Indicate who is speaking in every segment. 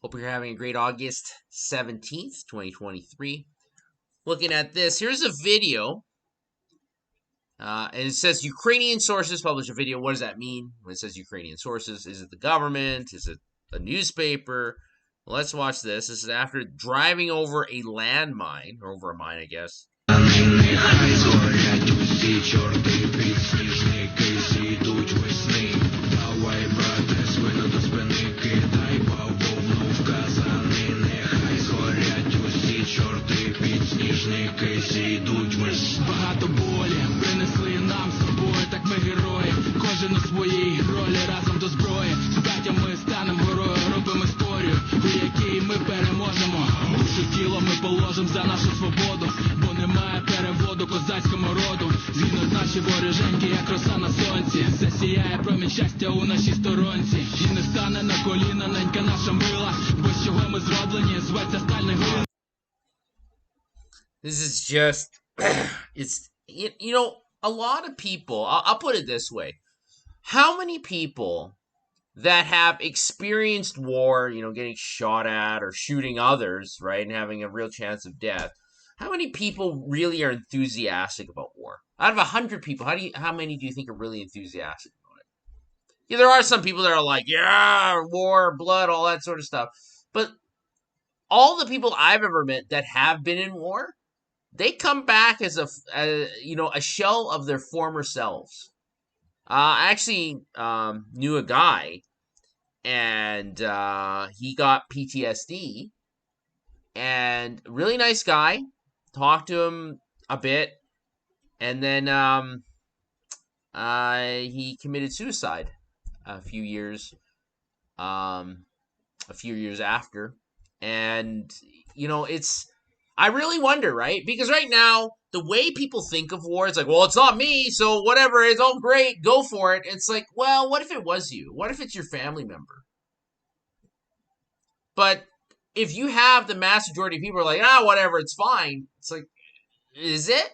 Speaker 1: Hope you're having a great August 17th, 2023. Looking at this, here's a video. And it says Ukrainian sources publish a video. What does that mean when it says Ukrainian sources? Is it the government? Is it a newspaper? Well, let's watch this. This is after driving over a landmine, or over a mine, I guess.
Speaker 2: Багато болі принесли нам з собою, так ми герої, кожен у своїй ролі разом до зброї. Стаття ми станем горою, робимо історію, у якій ми переможемо. Душу тіло ми положим за нашу свободу, бо немає переводу козацькому роду. Згинуть наші вороженьки, як роса на сонці, засіяє промінь щастя у нашій сторонці. І не стане на коліна ненька наша мила, бо з чого ми зроблені, зветься стальний глин.
Speaker 1: This is just, you know, a lot of people, I'll put it this way. How many people that have experienced war, you know, getting shot at or shooting others, right, and having a real chance of death, how many people really are enthusiastic about war? Out of 100 people, how many do you think are really enthusiastic about it? Yeah, there are some people that are like, yeah, war, blood, all that sort of stuff. But all the people I've ever met that have been in war, they come back as a shell of their former selves. I actually knew a guy, and he got PTSD, and really nice guy. Talked to him a bit, and then he committed suicide a few years after, and you know, I really wonder, right? Because right now, the way people think of war, it's like, well, it's not me, so whatever, it's all great, go for it. It's like, well, what if it was you? What if it's your family member? But if you have the mass majority of people are like, whatever, it's fine. It's like, is it?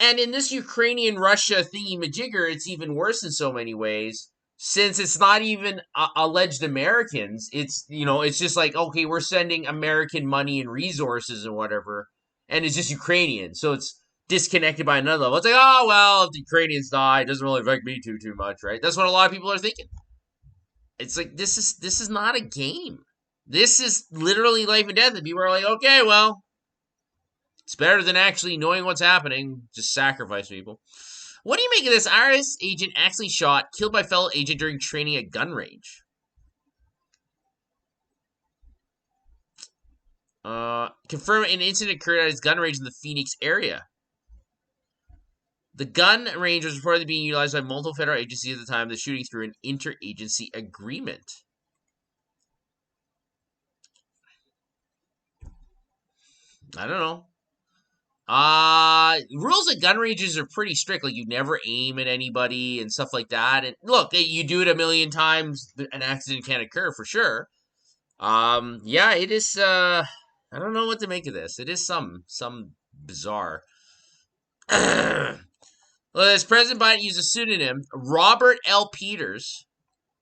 Speaker 1: And in this Ukrainian-Russia thingy-majigger, it's even worse in so many ways. Since it's not even alleged Americans, it's, you know, it's just like, okay, we're sending American money and resources and whatever, and it's just Ukrainian, so it's disconnected by another level. It's like, oh, well, if the Ukrainians die, it doesn't really affect me too much, right? That's what a lot of people are thinking. It's like, this is not a game. This is literally life and death, and people are like, okay, well, it's better than actually knowing what's happening. Just sacrifice people. What do you make of this? IRS agent accidentally shot, killed by fellow agent during training at gun range. Confirm an incident occurred at his gun range in the Phoenix area. The gun range was reportedly being utilized by multiple federal agencies at the time of the shooting through an interagency agreement. I don't know. Rules at gun ranges are pretty strict. Like, you never aim at anybody and stuff like that. And look, you do it a million times, an accident can occur for sure. Yeah, it is, I don't know what to make of this. It is some bizarre. Well, as President Biden used a pseudonym, Robert L. Peters,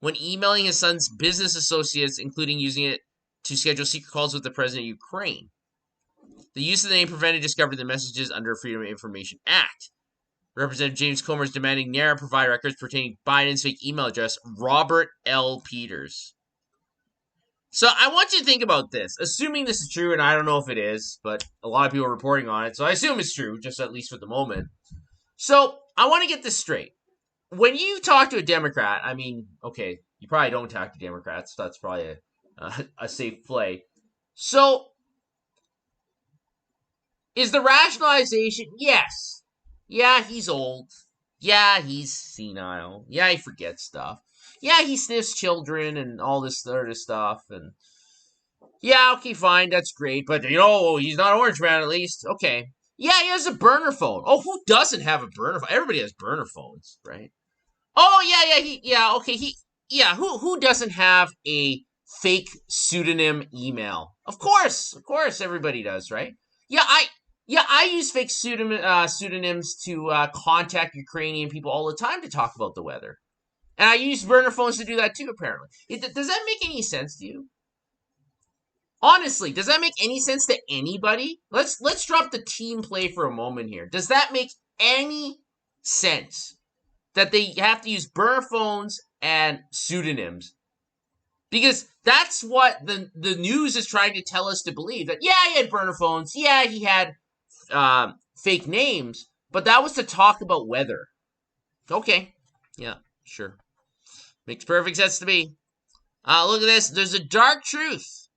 Speaker 1: when emailing his son's business associates, including using it to schedule secret calls with the president of Ukraine. The use of the name prevented discovery of the messages under Freedom of Information Act. Representative James Comer is demanding NARA provide records pertaining to Biden's fake email address, Robert L. Peters. So I want you to think about this. Assuming this is true, and I don't know if it is, but a lot of people are reporting on it, so I assume it's true, just at least for the moment. So I want to get this straight. When you talk to a Democrat, I mean, okay, you probably don't talk to Democrats. That's probably a safe play. So is the rationalization, yes. Yeah, he's old. Yeah, he's senile. Yeah, he forgets stuff. Yeah, he sniffs children and all this sort of stuff. And yeah, okay, fine, that's great. But, you know, he's not Orange Man at least. Okay. Yeah, he has a burner phone. Oh, who doesn't have a burner phone? Everybody has burner phones, right? Oh, yeah, who doesn't have a fake pseudonym email? Of course, everybody does, right? Yeah, I use fake pseudonyms to contact Ukrainian people all the time to talk about the weather. And I use burner phones to do that too, apparently. Does that make any sense to you? Honestly, does that make any sense to anybody? Let's drop the team play for a moment here. Does that make any sense that they have to use burner phones and pseudonyms? Because that's what the news is trying to tell us to believe. That, yeah, he had burner phones. Yeah, he had fake names. But that was to talk about weather. Okay. Yeah, sure. Makes perfect sense to me. Look at this. There's a dark truth.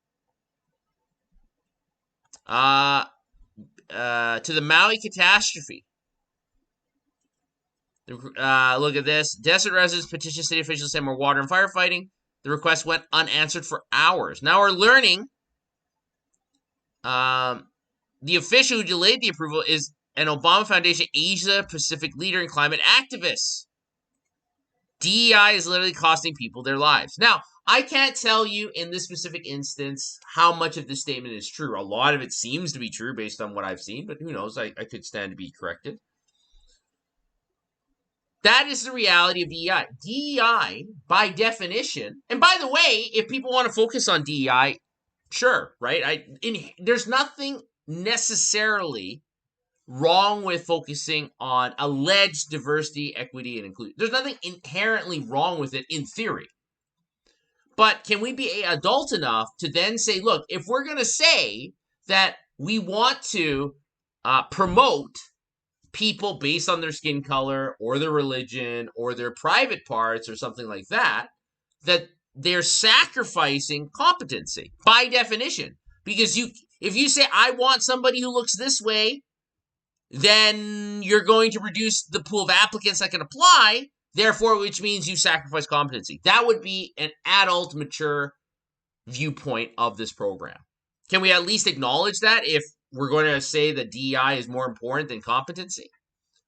Speaker 1: To the Maui catastrophe. Look at this. Desert residents petitioned city officials to send more water and firefighting. The request went unanswered for hours. Now we're learning the official who delayed the approval is an Obama Foundation Asia Pacific leader and climate activist. DEI is literally costing people their lives. Now, I can't tell you in this specific instance how much of this statement is true. A lot of it seems to be true based on what I've seen, but who knows? I could stand to be corrected. That is the reality of DEI. DEI, by definition, and by the way, if people want to focus on DEI, sure, right? There's nothing necessarily wrong with focusing on alleged diversity, equity, and inclusion. There's nothing inherently wrong with it in theory. But can we be adult enough to then say, look, if we're going to say that we want to promote people based on their skin color or their religion or their private parts or something like that, that they're sacrificing competency by definition. Because if you say, I want somebody who looks this way, then you're going to reduce the pool of applicants that can apply, therefore, which means you sacrifice competency. That would be an adult, mature viewpoint of this program. Can we at least acknowledge that if we're going to say that DEI is more important than competency?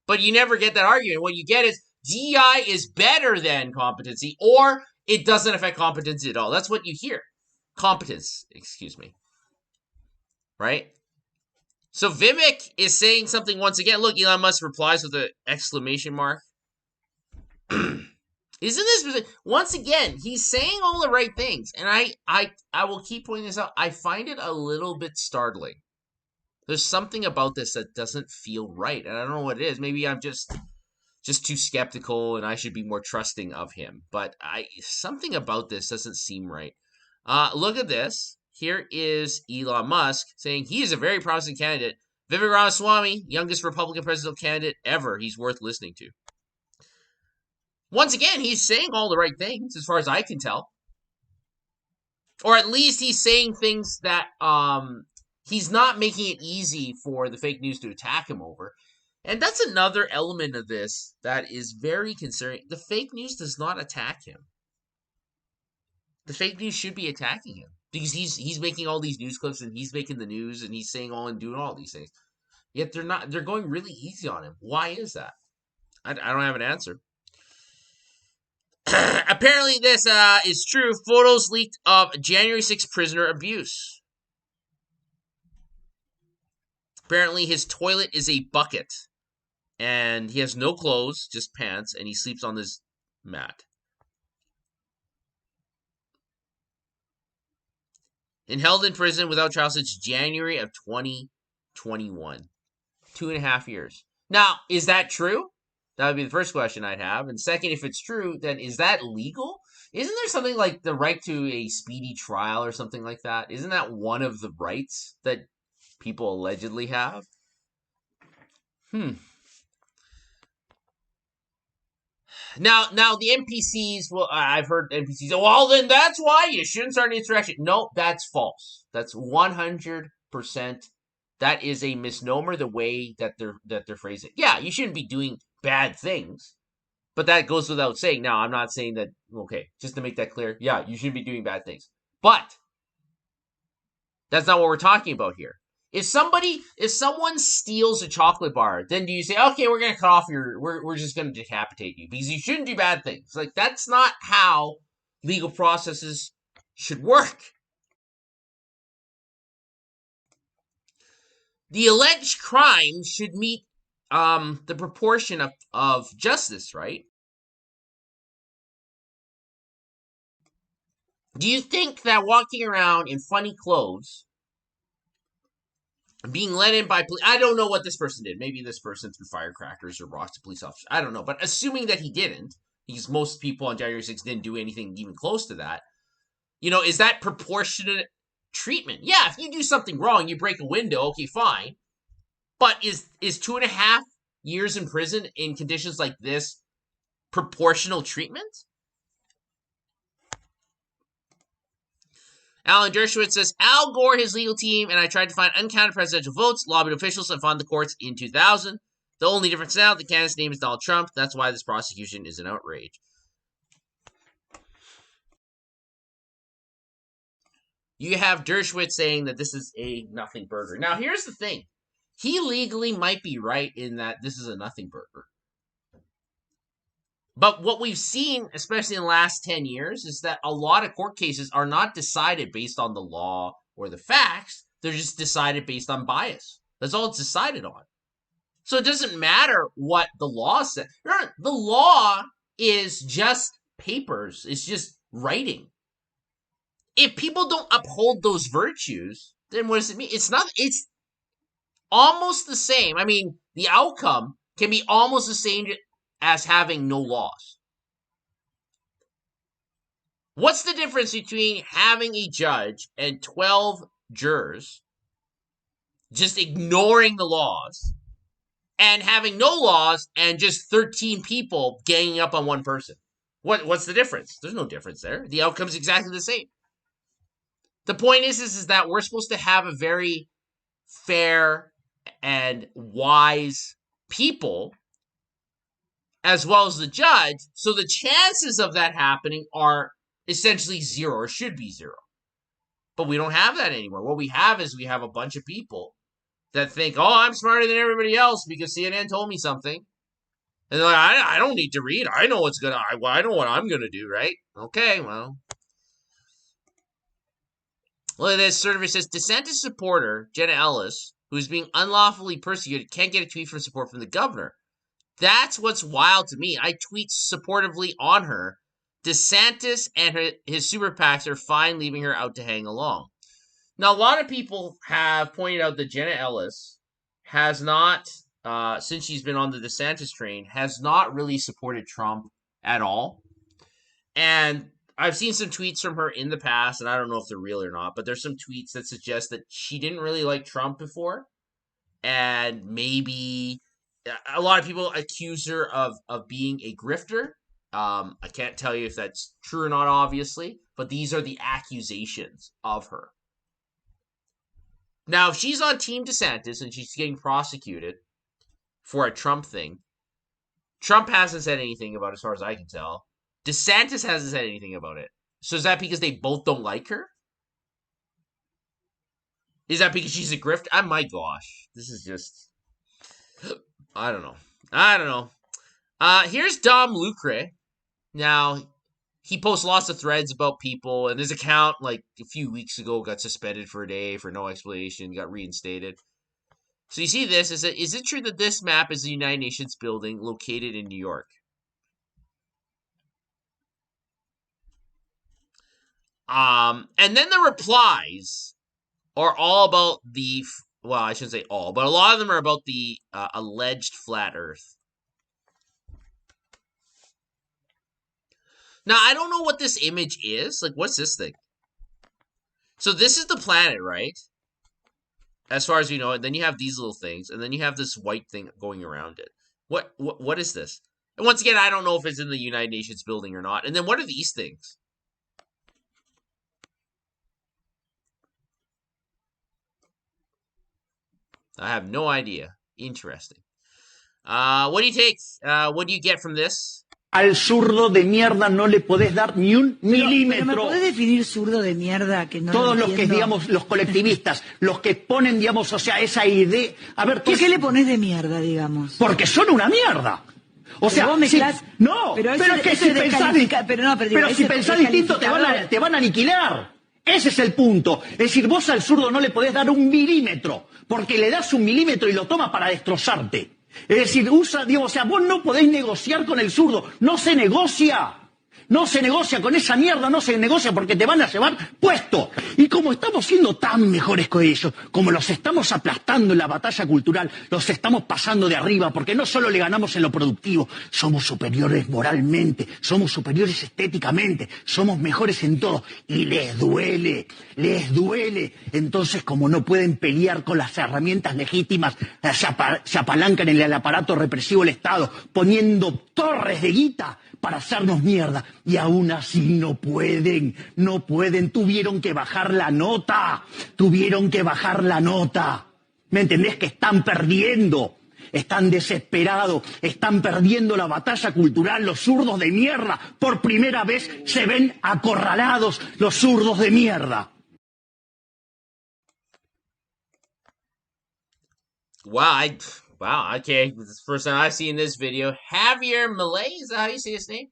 Speaker 1: But you never get that argument. What you get is DEI is better than competency, or it doesn't affect competency at all. That's what you hear. Competence, excuse me. Right? So Vivek is saying something once again. Look, Elon Musk replies with an exclamation mark. Isn't this once again? He's saying all the right things, and I will keep pointing this out. I find it a little bit startling. There's something about this that doesn't feel right, and I don't know what it is. Maybe I'm just too skeptical, and I should be more trusting of him. But something about this doesn't seem right. Look at this. Here is Elon Musk saying he is a very promising candidate. Vivek Ramaswamy, youngest Republican presidential candidate ever. He's worth listening to. Once again, he's saying all the right things, as far as I can tell. Or at least he's saying things that he's not making it easy for the fake news to attack him over. And that's another element of this that is very concerning. The fake news does not attack him. The fake news should be attacking him. Because he's making all these news clips and he's making the news and he's saying all and doing all these things. Yet they're going really easy on him. Why is that? I don't have an answer. Apparently this is true. Photos leaked of January 6th prisoner abuse. Apparently his toilet is a bucket. And he has no clothes, just pants, and he sleeps on this mat. And held in prison without trial since January of 2021. 2.5 years. Now, is that true? That would be the first question I'd have. And second, if it's true, then is that legal? Isn't there something like the right to a speedy trial or something like that? Isn't that one of the rights that people allegedly have? Now the NPCs, well, I've heard NPCs, well, then that's why you shouldn't start an insurrection. No, that's false. That's 100%. That is a misnomer, the way that they're phrasing. Yeah, you shouldn't be doing bad things, but that goes without saying. Now, I'm not saying that, okay, just to make that clear, yeah, you shouldn't be doing bad things. But that's not what we're talking about here. If someone steals a chocolate bar, then do you say, okay, we're going to cut off we're just going to decapitate you because you shouldn't do bad things? Like, that's not how legal processes should work. The alleged crime should meet the proportion of justice, right? Do you think that walking around in funny clothes, being let in by police, I don't know what this person did. Maybe this person threw firecrackers or rocks to police officers. I don't know. But assuming that he didn't, because most people on January 6th didn't do anything even close to that, is that proportionate treatment? Yeah, if you do something wrong, you break a window, okay, fine. But is 2.5 years in prison in conditions like this proportional treatment? Alan Dershowitz says, Al Gore, his legal team, and I tried to find uncounted presidential votes, lobbied officials, and fund the courts in 2000. The only difference now, the candidate's name is Donald Trump. That's why this prosecution is an outrage. You have Dershowitz saying that this is a nothing burger. Now, here's the thing. He legally might be right in that this is a nothing burger. But what we've seen, especially in the last 10 years, is that a lot of court cases are not decided based on the law or the facts. They're just decided based on bias. That's all it's decided on. So it doesn't matter what the law says. The law is just papers. It's just writing. If people don't uphold those virtues, then what does it mean? It's almost the same. I mean, the outcome can be almost the same as having no laws. What's the difference between having a judge and 12 jurors just ignoring the laws and having no laws and just 13 people ganging up on one person? What's the difference? There's no difference there. The outcome's exactly the same. The point is that we're supposed to have a very fair and wise people as well as the judge, so the chances of that happening are essentially zero, or should be zero. But we don't have that anymore. What we have is we have a bunch of people that think, oh, I'm smarter than everybody else because CNN told me something. And they're like, I don't need to read. I know I know what I'm gonna do, right? Okay, well. Look at this. Survey says DeSantis supporter Jenna Ellis, who is being unlawfully persecuted, can't get a tweet from support from the governor. That's what's wild to me. I tweet supportively on her. DeSantis and his super PACs are fine leaving her out to hang along. Now, a lot of people have pointed out that Jenna Ellis has not, since she's been on the DeSantis train, has not really supported Trump at all. And I've seen some tweets from her in the past, and I don't know if they're real or not, but there's some tweets that suggest that she didn't really like Trump before. And maybe a lot of people accuse her of being a grifter. I can't tell you if that's true or not, obviously, but these are the accusations of her. Now, if she's on Team DeSantis and she's getting prosecuted for a Trump thing, Trump hasn't said anything about it as far as I can tell. DeSantis hasn't said anything about it. So is that because they both don't like her? Is that because she's a grifter? My gosh. This is just... I don't know. Here's Dom Lucre. Now, he posts lots of threads about people, and his account, like, a few weeks ago, got suspended for a day for no explanation, got reinstated. So you see this, is it true that this map is the United Nations building located in New York? And then the replies are all about well, I shouldn't say all, but a lot of them are about the alleged flat Earth. Now, I don't know what this image is. Like, what's this thing? So this is the planet, right? As far as we know it. Then you have these little things, and then you have this white thing going around it. What is this? And once again, I don't know if it's in the United Nations building or not. And then what are these things? I have no idea. Interesting. What do you take? What do you get from this?
Speaker 3: Al zurdo de mierda no le podés dar ni un milímetro.
Speaker 4: Pero ¿me podés definir zurdo de mierda que no
Speaker 3: Todos
Speaker 4: lo
Speaker 3: los que,
Speaker 4: entiendo?
Speaker 3: digamos, los colectivistas, los que ponen, digamos, o sea, esa idea... A ver,
Speaker 4: ¿Por qué le pones de mierda, digamos?
Speaker 3: Porque son una mierda. O sea,
Speaker 4: vos mezclás...
Speaker 3: no,
Speaker 4: pero
Speaker 3: es que si pensás,
Speaker 4: pero
Speaker 3: si pensás distinto te van a aniquilar. Ese es el punto. Es decir, vos al zurdo no le podés dar un milímetro, porque le das un milímetro y lo toma para destrozarte. Es decir, digamos, o sea, vos no podés negociar con el zurdo. No se negocia. No se negocia con esa mierda, no se negocia porque te van a llevar puesto. Y como estamos siendo tan mejores que ellos, como los estamos aplastando en la batalla cultural, los estamos pasando de arriba, porque no solo le ganamos en lo productivo, somos superiores moralmente, somos superiores estéticamente, somos mejores en todo. Y les duele, les duele. Entonces, como no pueden pelear con las herramientas legítimas, se apalancan en el aparato represivo del Estado, poniendo torres de guita para hacernos mierda. Y aún así no pueden, no pueden. Tuvieron que bajar la nota. Tuvieron que bajar la nota. ¿Me entendés? Que están perdiendo. Están desesperados. Están perdiendo la batalla cultural. Los zurdos de mierda. Por primera vez se ven acorralados los zurdos de mierda.
Speaker 1: Wow, okay. This is the first time I've seen this video. Javier Milei, is that how you say his name?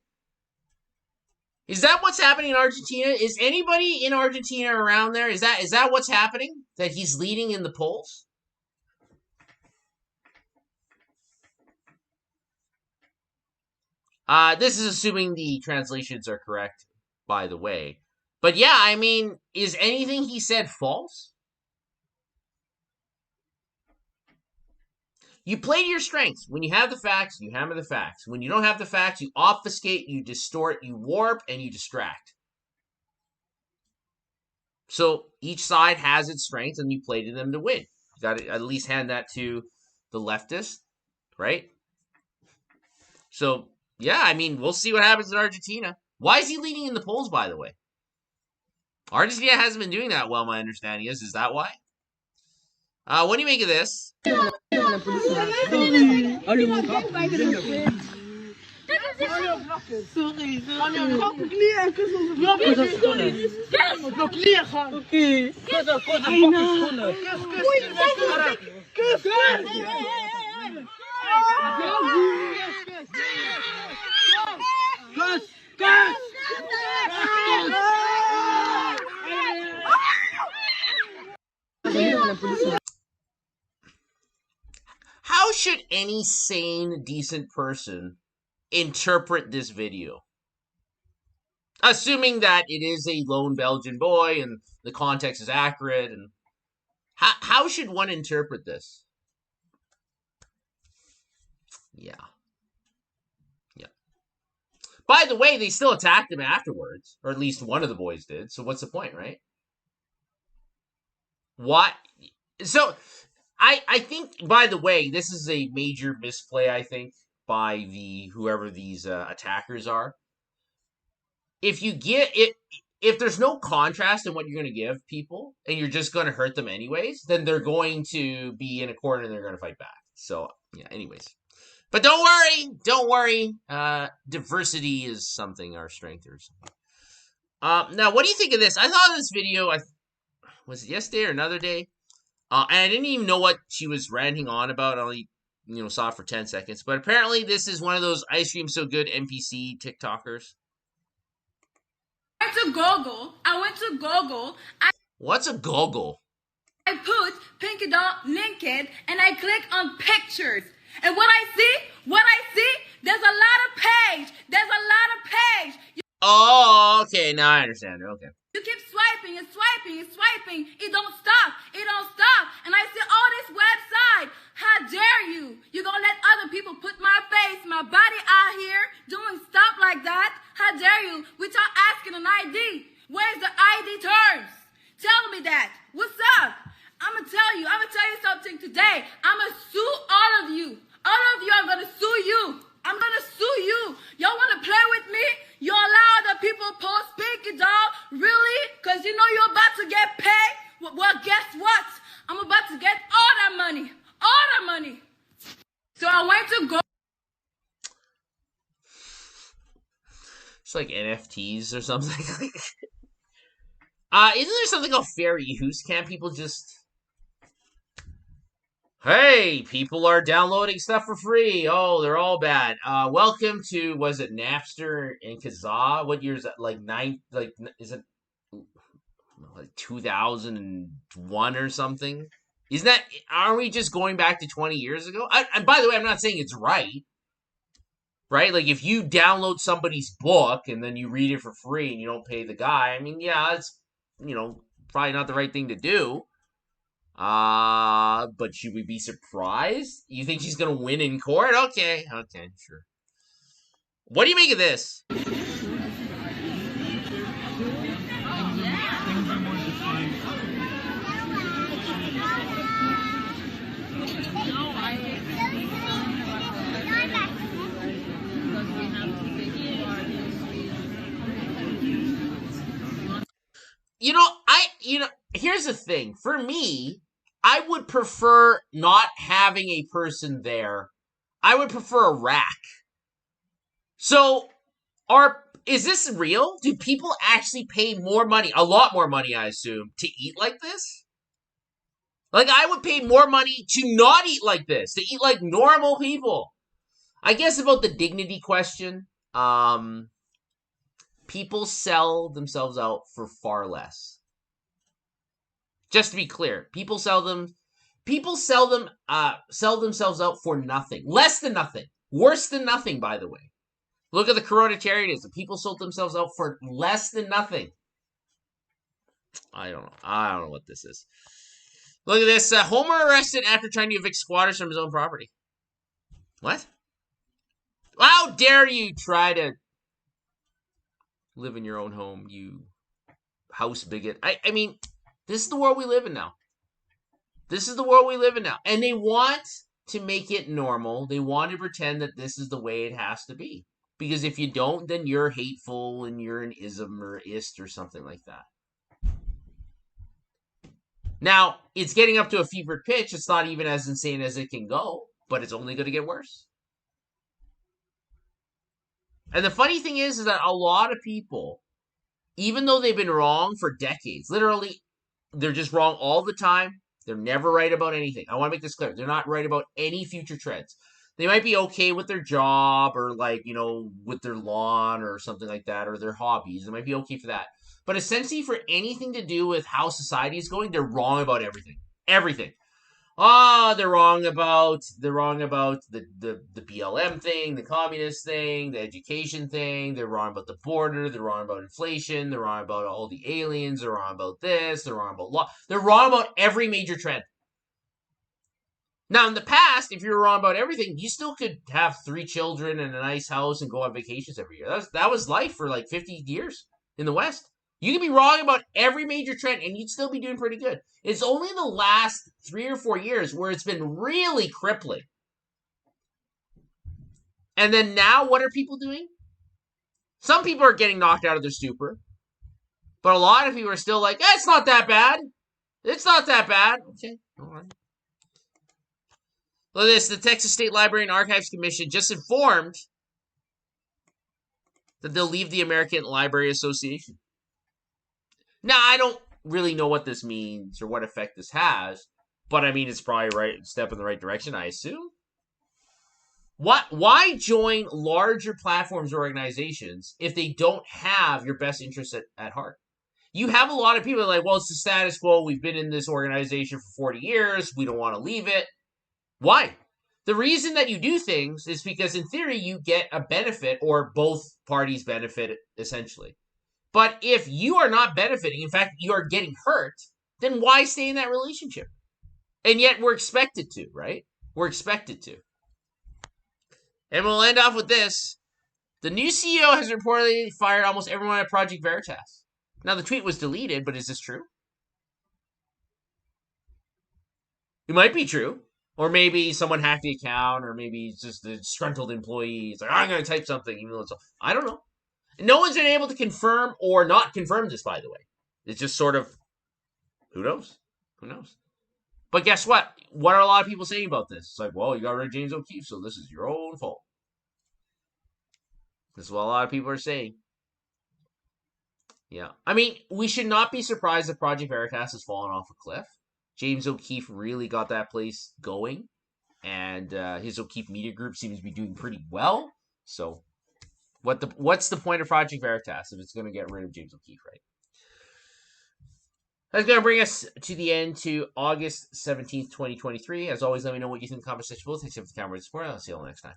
Speaker 1: Is that what's happening in Argentina? Is anybody in Argentina around there? Is that what's happening? That he's leading in the polls? This is assuming the translations are correct, by the way. But yeah, I mean, is anything he said false? You play to your strengths. When you have the facts, you hammer the facts. When you don't have the facts, you obfuscate, you distort, you warp, and you distract. So each side has its strengths, and you play to them to win. You got to at least hand that to the leftist, right? So, yeah, I mean, we'll see what happens in Argentina. Why is he leading in the polls, by the way? Argentina hasn't been doing that well, my understanding is. Is that why? What do you make of this? How should any sane, decent person interpret this video? Assuming that it is a lone Belgian boy and the context is accurate, and how should one interpret this? Yeah. By the way, they still attacked him afterwards, or at least one of the boys did. So what's the point, right? What? So I think, by the way, this is a major misplay, I think, by whoever these attackers are. If there's no contrast in what you're going to give people, and you're just going to hurt them anyways, then they're going to be in a corner and they're going to fight back. So, yeah, anyways. But don't worry. Diversity is something, our strength or something. Now, what do you think of this? I saw this video, was it yesterday or another day? And I didn't even know what she was ranting on about. I only, saw it for 10 seconds. But apparently this is one of those ice cream so good NPC TikTokers.
Speaker 5: I went to Google.
Speaker 1: What's a Google?
Speaker 5: I put Pinky Doll naked and I click on pictures. And what I see, there's a lot of page.
Speaker 1: Oh, okay. Now I understand. Okay.
Speaker 5: You keep swiping and swiping and swiping. It don't stop. And I see all this website. How dare you? You gonna let other people put my face, my body out here doing stuff like that? How dare you? Without asking an ID. Where's the ID terms? Tell me that. What's up? I'm gonna tell you something today. I'm gonna sue all of you. All of you are gonna sue you. I'm gonna sue you. Y'all wanna play with me? You allow other people post Pinky Doll? Really? Cause you know you're about to get paid? Well, guess what? I'm about to get all that money. So I went to go.
Speaker 1: It's like NFTs or something. Isn't there something called fair use? Can't people just... Hey, people are downloading stuff for free. Oh, they're all bad. Welcome to, was it Napster and Kazaa? What year is that? Is it like 2001 or something? Aren't we just going back to 20 years ago? And by the way, I'm not saying it's right. right? Like, if you download somebody's book and then you read it for free and you don't pay the guy, I mean, yeah, it's, probably not the right thing to do. But should we be surprised? You think she's gonna win in court? Okay, sure. What do you make of this? Here's the thing. For me, I would prefer not having a person there. I would prefer a rack. So, is this real? Do people actually pay more money, a lot more money, I assume, to eat like this? Like, I would pay more money to not eat like this, to eat like normal people. I guess about the dignity question, people sell themselves out for far less. Just to be clear, people sell themselves out for nothing. Less than nothing. Worse than nothing, by the way. Look at the coronitarianism. People sold themselves out for less than nothing. I don't know what this is. Look at this. Homer arrested after trying to evict squatters from his own property. What? How dare you try to live in your own home, you house bigot. I mean, this is the world we live in now. This is the world we live in now. And they want to make it normal. They want to pretend that this is the way it has to be. Because if you don't, then you're hateful and you're an ism or ist or something like that. Now, it's getting up to a fevered pitch. It's not even as insane as it can go, but it's only going to get worse. And the funny thing is that a lot of people, even though they've been wrong for decades, literally, they're just wrong all the time. They're never right about anything. I want to make this clear. They're not right about any future trends. They might be okay with their job or with their lawn or something like that, or their hobbies. They might be okay for that. But essentially for anything to do with how society is going, they're wrong about everything. Everything. They're wrong about the BLM thing, the communist thing, the education thing. They're wrong about the border. They're wrong about inflation. They're wrong about all the aliens. They're wrong about this. They're wrong about law. They're wrong about every major trend. Now, in the past, if you were wrong about everything, you still could have 3 children and a nice house and go on vacations every year. That was life for like 50 years in the West. You can be wrong about every major trend and you'd still be doing pretty good. It's only the last 3 or 4 years where it's been really crippling. And then now, what are people doing? Some people are getting knocked out of their stupor. But a lot of people are still like, it's not that bad. It's not that bad. Okay, all right. Look at this. The Texas State Library and Archives Commission just informed that they'll leave the American Library Association. Now, I don't really know what this means or what effect this has, but I mean, it's probably a step in the right direction, I assume. Why join larger platforms or organizations if they don't have your best interests at heart? You have a lot of people like, well, it's the status quo. We've been in this organization for 40 years. We don't want to leave it. Why? The reason that you do things is because, in theory, you get a benefit or both parties benefit, essentially. But if you are not benefiting, in fact, you are getting hurt, then why stay in that relationship? And yet we're expected to, right? We're expected to. And we'll end off with this. The new CEO has reportedly fired almost everyone at Project Veritas. Now, the tweet was deleted, but is this true? It might be true. Or maybe someone hacked the account, or maybe it's just a disgruntled employee. It's like, I'm going to type something, even though it's... I don't know. No one's been able to confirm or not confirm this, by the way. It's just sort of, who knows? Who knows? But guess what? What are a lot of people saying about this? It's like, well, you got rid of James O'Keefe, so this is your own fault. This is what a lot of people are saying. Yeah. I mean, we should not be surprised if Project Veritas has fallen off a cliff. James O'Keefe really got that place going. And his O'Keefe Media Group seems to be doing pretty well. So, what's the point of Project Veritas if it's going to get rid of James O'Keefe, right? That's going to bring us to the end to August 17th, 2023. As always, let me know what you think in the comment section below. Thanks for the camera support. I'll see you all next time.